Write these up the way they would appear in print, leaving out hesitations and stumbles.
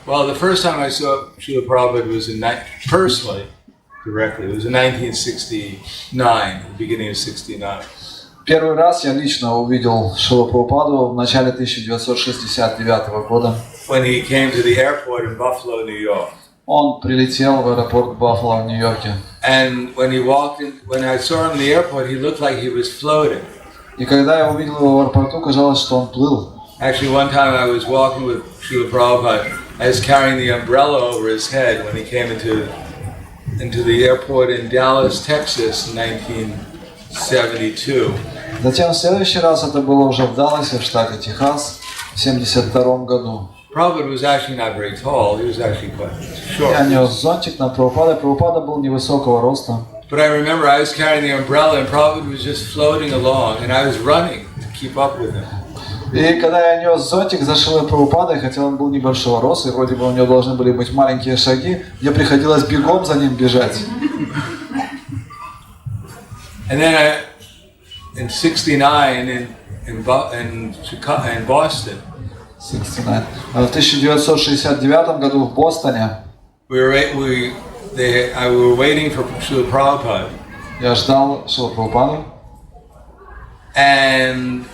Well, the first time I saw Srila Prabhupada was personally, directly, it was in 1969, the beginning of 69. Первый раз я лично увидел Шрилу Прабхупаду в начале 1969 года. When he came to the airport in Buffalo, New York. Он прилетел в аэропорт Баффало в Нью-Йорке. And when he walked in, when I saw him in the airport, he looked like he was floating. И когда я увидел его в аэропорту, казалось, что он плыл. Actually, one time I was walking with Srila Prabhupada. I was carrying the umbrella over his head when he came into the airport in Dallas, Texas, in 1972. Затем в следующий раз это было уже в Далласе, в штате Техас, в 1972 году. Prabhupada was actually not very tall. He was actually quite short. Я нес зонтик над Прабхупадой. Прабхупада был невысокого роста. But I remember I was carrying the umbrella and Prabhupada was just floating along, and I was running to keep up with him. И когда я нес зонтик за Шрилой Прабхупадой, хотя он был небольшого роста, и вроде бы у него должны были быть маленькие шаги, мне приходилось бегом за ним бежать. And then in 69 in Boston. 69. В 1969 году в Бостоне we were waiting for Srila Prabhupada. Я ждал Шрилу Прабхупаду. And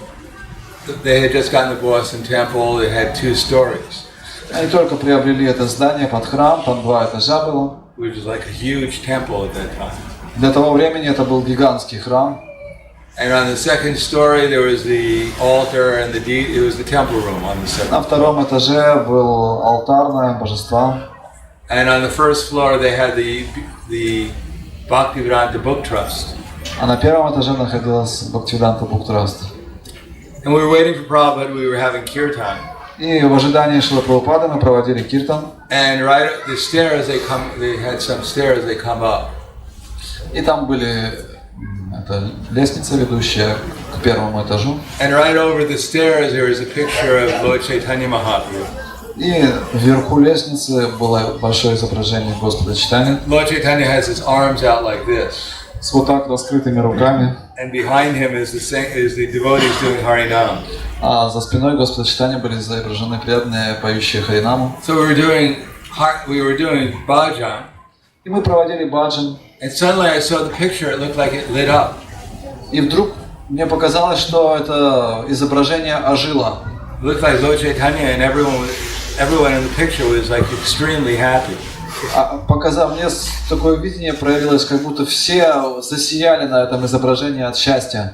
they had just gotten the Boston Temple. It had 2 stories. Они только приобрели это здание под храм, там 2 этажа было. Which was like a huge temple at that time. Для того времени это был гигантский храм. And on the second story there was the altar and it was the temple room on the second. На втором этаже был алтарное божество. And on the first floor they had the Bhaktivedanta Book Trust. А на первом этаже находилась Бхактивиданта Book Trust. And we were waiting for Prabhupada. We were having kirtan. И в ожидании Шрилы Прабхупады мы проводили киртан. And right up the stairs they had some stairs they come up. И там были лестница, ведущая к первому этажу. And right over the stairs there was a picture of Lord Chaitanya Mahaprabhu. И вверху лестницы было большое изображение Господа Чайтаньи. Lord Chaitanya has his arms out like this. С вот так раскрытыми руками. And behind him is the devotees doing Harinam. А за спиной Господа Чайтаньи были изображены преданные, поющие Харинаму. So we were doing bhajan. И мы проводили баджан. And suddenly I saw the picture. It looked like it lit up. И вдруг мне показалось, что это изображение ожило. It looked like Lord Chaitanya and everyone in the picture was like extremely happy. Показав мне такое видение, проявилось, как будто все засияли на этом изображении от счастья.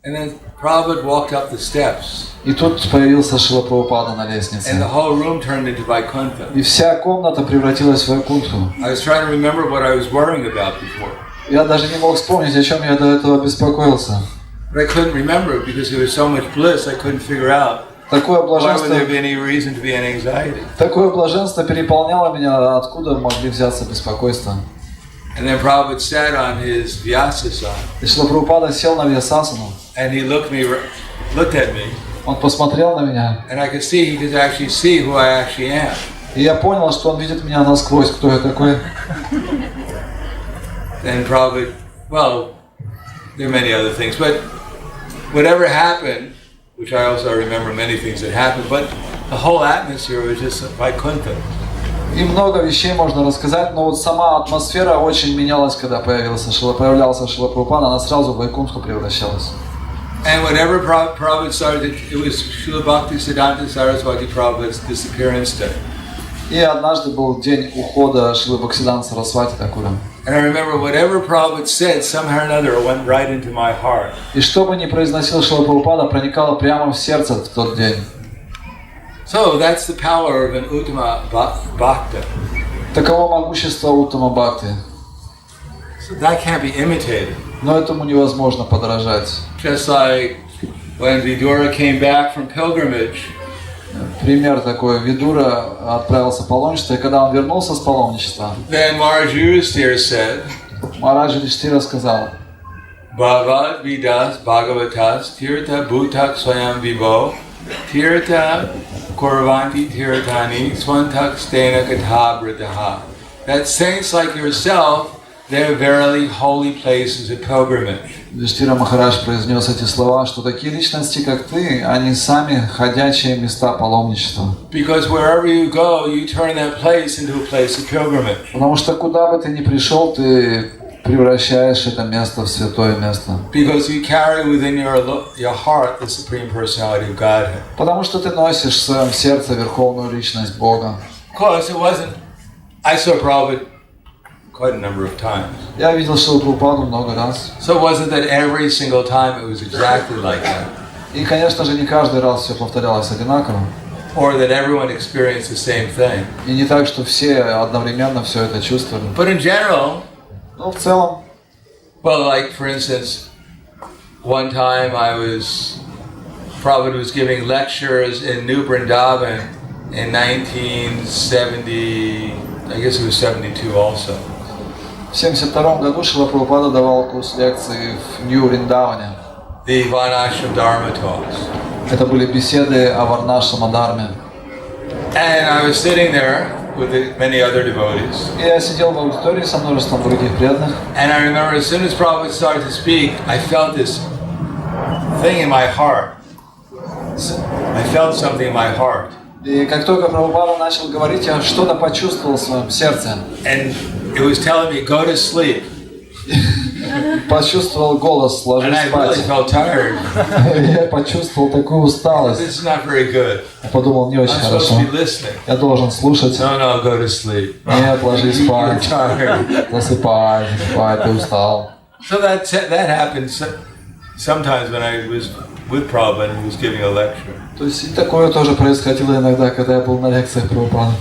And then Prabhupada walked up the steps. И тут появился Шрила Прабхупада на лестнице. And the whole room turned into Vaikuntha. И вся комната превратилась в Вайкунтху. I was trying to remember what I was worrying about before. Я даже не мог вспомнить, о чем я до этого беспокоился. But I couldn't remember it because there was so much bliss. I couldn't figure out Такое why would блаженство, there be any reason to be any anxiety. такое блаженство переполняло меня, откуда могли взяться беспокойства. And then Prabhupada sat on his Vyasasana. И Шрила Прабхупада сел на Вьясасану. And he looked at me. Он посмотрел на меня. And I could see he could actually see who I actually am. И я понял, что он видит меня насквозь, кто я такой. Then Prabhupada, well, there are many other things, but whatever happened, which I also remember many things that happened, but the whole atmosphere was just Vaikuntha. И много вещей можно рассказать, но вот сама атмосфера очень менялась, когда появлялся Шрила Прабхупада, она сразу в Вайкунтху превращалась. And whenever Prabhupada started, it was Srila Bhaktisiddhanta Saraswati Prabhupada's disappearance day. И однажды был день ухода Шрилы Бхактисиддханты Сарасвати Такура. And I remember whatever Prabhupada said, somehow or another, it went right into my heart. И что бы ни произносил Шрила Прабхупада, проникало прямо в сердце в тот день. So that's the power of an Uttama Bhakta. Таково могущество Уттама Бхакти. So that can't be imitated. Но этому невозможно подражать. Just like when Vidura came back from pilgrimage. Пример такой. Видура отправился в паломничество, и когда он вернулся с паломничества, Then Maharaj Yudhishthira said, Мараджа Юдхиштхира сказал: Bhavad Vidas Bhagavatas Tirtha Bhutak Swayam Vibo Tirtha Kurvanti Tirtani Swantak Stena Katha Britaha. That saints like yourself they are verily holy places of pilgrimage. Юдхиштира Махарадж произнес эти слова, что такие личности, как ты, они сами ходячие места паломничества. Because wherever you go, you turn that place into a place of pilgrimage. Потому что куда бы ты ни пришел, ты превращаешь это место в святое место. Because you carry within your heart the Supreme Personality of Godhead. Потому что ты носишь в своем сердце верховную личность Бога. Of course, it wasn't. I saw Prabhupada quite a number of times. Я видел Шрилу Прабхупаду много раз. So it wasn't that every single time it was exactly like that. И, конечно же, не каждый раз все повторялось одинаково. Or that everyone experienced the same thing. И не так, что все одновременно все это чувствовали. But in general, Но в целом, well, like for instance, one time Prabhupada was giving lectures in New Vrindavan in 1970, I guess it was 72 also. в 1972 году Шрила Прабхупада давал курс лекций в Нью-Вриндаване. The Varnashram Dharma talks. Это были беседы о Варнашрама-дхарме. And I was sitting there with many other devotees. И я сидел в аудитории со множеством других преданных. And I remember as soon as Prabhupada started to speak, I felt this thing in my heart. I felt something in my heart. И как только Прабхупада начал говорить, я что-то почувствовал в своем сердце. And it was telling me, go to sleep. Почувствовал голос, ложись And I really спать. felt tired. Я почувствовал такую усталость. This is not very good. Я подумал, не очень I'm supposed хорошо. to be listening. Я должен слушать. No, go to sleep. Нет, ложись You're спать. tired. Засыпай, засыпай, ты устал. So that happened sometimes when I was with Prabhupada and he was giving a lecture. То есть и такое тоже происходило иногда, когда я был на лекциях Прабхупады.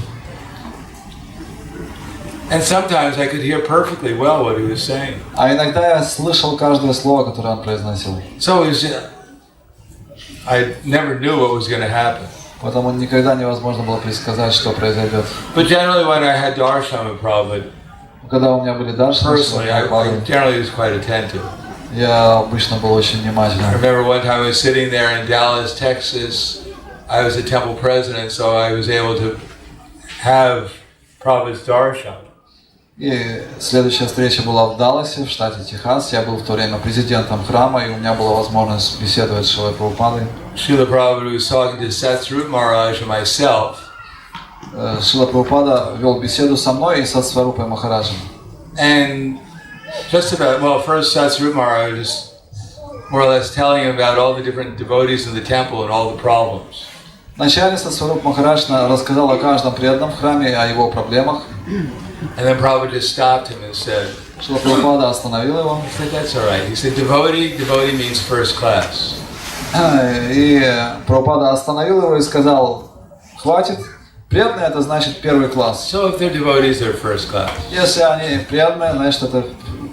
And sometimes I could hear perfectly well what he was saying. А иногда я слышал каждое слово, которое он произносил. So it was, I never knew what was going to happen. Поэтому никогда невозможно было предсказать, что произойдет. But generally when I had darshan with Prabhupada, Когда у меня были даршаны, personally, I generally was quite attentive. я обычно был очень I внимательным. remember one time I was sitting there in Dallas, Texas. I was a temple president, so I was able to have Prabhupada's darshan. И следующая встреча была в Далласе, в штате Техас. Я был в то время президентом храма, и у меня была возможность беседовать с Шрилой Прабхупадой. Srila Prabhupada was talking to Satsvarup Maharaj and myself. Шрила Прабхупада вел беседу со мной и со Сварупой Махараджем. And just about, well, first Satsvarup Maharaj was more or less telling him about all the different devotees in the temple and all the problems. Вначале Сваруп Махарадж рассказал о каждом преданном в храме, о его проблемах. And then Prabhupada just stopped him and said, Шрила Прабхупада остановил его. he said, that's all right. He said, devotee means first class. И Прабхупада остановил его и сказал, хватит, преданные это значит первый класс. So if they're devotees, they're first class. Если они преданные, значит это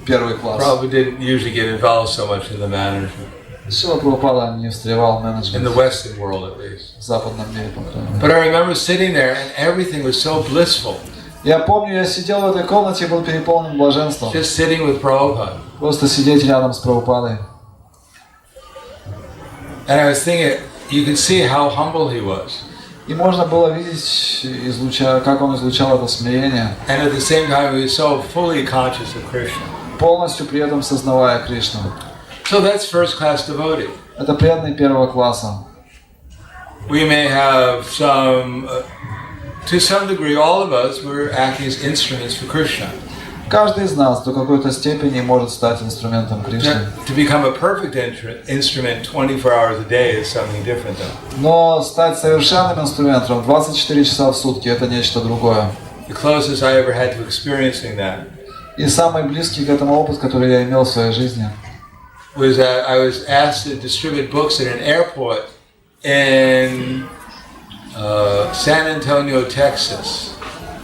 первый класс. Prabhupada didn't usually get involved so much in the management, Шрила Прабхупада не встревал в in the менеджмент, Western world at least. в западном мире, по крайней мере. But I remember sitting there and everything was so blissful. Я помню, я сидел в этой комнате и был переполнен блаженством. Just sitting with Prabhupada. Просто сидеть рядом с Прабхупадой. And I was thinking, you could see how humble he was. И можно было видеть, как он излучал это смирение, And at the same time, he was so fully conscious of Krishna. полностью при этом сознавая Кришну. So that's first class devotee. Это преданный первого класса. We may have some, to some degree, all of us, we're acting as instruments for Krishna. Каждый из нас до какой-то степени может стать инструментом Кришны. To become a perfect instrument 24 hours a day is something different though. Но стать совершенным инструментом 24 часа в сутки – это нечто другое. The closest I ever had to experiencing that И самый близкий к этому опыт, который я имел в своей жизни, was that I was asked to distribute books at an airport in San Antonio, Texas.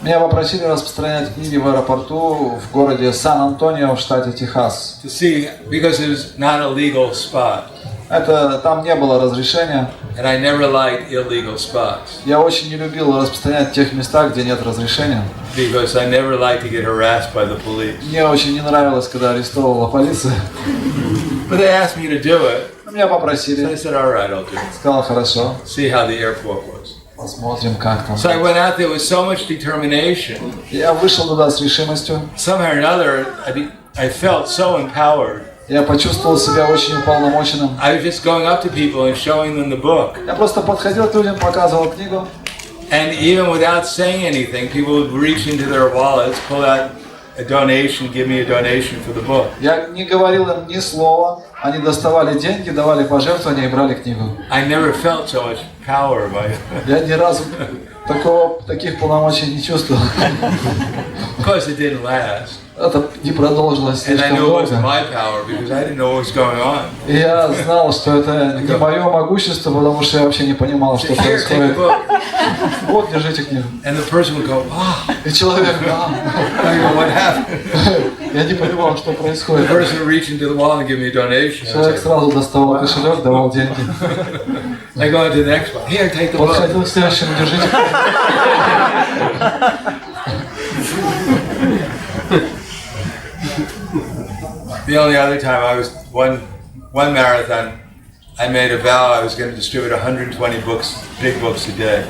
меня попросили распространять книги в аэропорту в городе Сан-Антонио в штате Техас. To see, because it was not a legal spot, Там не было разрешения. and I never liked illegal spots Я очень не любил распространять в тех местах, где нет разрешения. because I never liked to get harassed by the police. Мне очень не нравилось, когда арестовывала полиция. But they asked me to do it, Меня so I попросили. said, "All right, I'll do it." Сказал, хорошо. See how the airport was. Посмотрим, как там. So I went out there with so much determination. Я вышел туда с решимостью. Somehow or another, I felt so empowered. Я почувствовал себя очень уполномоченным. I was just going up to people and showing them the book. Я просто подходил к людям, показывал книгу. And even without saying anything, people would reach into their wallets, pull out a donation, give me a donation for the book. Я не говорил им ни слова. Они доставали деньги, давали пожертвования и брали книгу. I never felt so much power by it. Я ни разу таких полномочий не чувствовал. Of course, it didn't last. Это не продолжилось And I слишком knew it wasn't долго. my power because I didn't know what was going on. И я знал, что это не мое могущество, потому что я вообще не понимал, что Here, take the происходит. book. Вот, держите книгу. And the person would go, ah. И человек, I go, what happened? я не понимал, что The происходит. person would reach into the wall and give me a donation. I was Человек like, сразу доставал кошелек, давал деньги. I go into the next one. Here, take the book. Подходил к следующему, держите книгу. The only other time I was one marathon, I made a vow I was going to distribute 120 books, big books a day.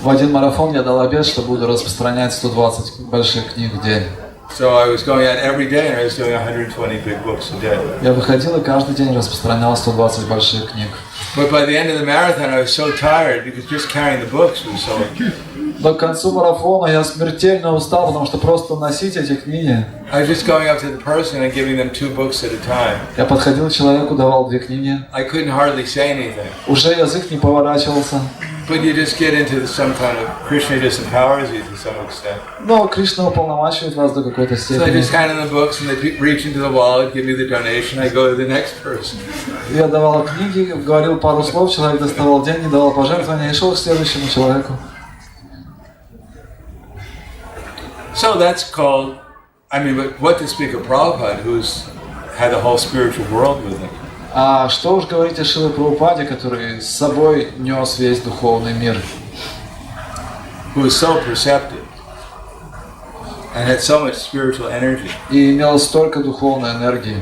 В один марафон я дал обет, что буду распространять 120 больших книг в день. So I was going out every day and I was doing 120 big books a day. Я выходил и каждый день распространял 120 больших книг. But by the end of the marathon, I was so tired because just carrying the books was so. Но к концу марафона я смертельно устал, потому что просто носить эти книги. I was just going up to the person and giving them 2 books at a time. Я подходил к человеку, давал 2 книги. I couldn't hardly say anything. Уже язык не поворачивался. But you just get into some kind of Krishna just empowers you to some extent. Но Кришна уполномачивает вас до какой-то So I степени. just hand them the books and they reach into the wallet, give me the donation. I go to the next person. Я давал книги, говорил пару слов, человек доставал деньги, давал пожертвования и шел к следующему человеку. So that's called, I mean, but what to speak of Prabhupada, who's had the whole spiritual world with him. А что уж говорить о Шриле Прабхупаде, который с собой нес весь духовный мир. Who was so perceptive and had so much spiritual energy. И имел столько духовной энергии.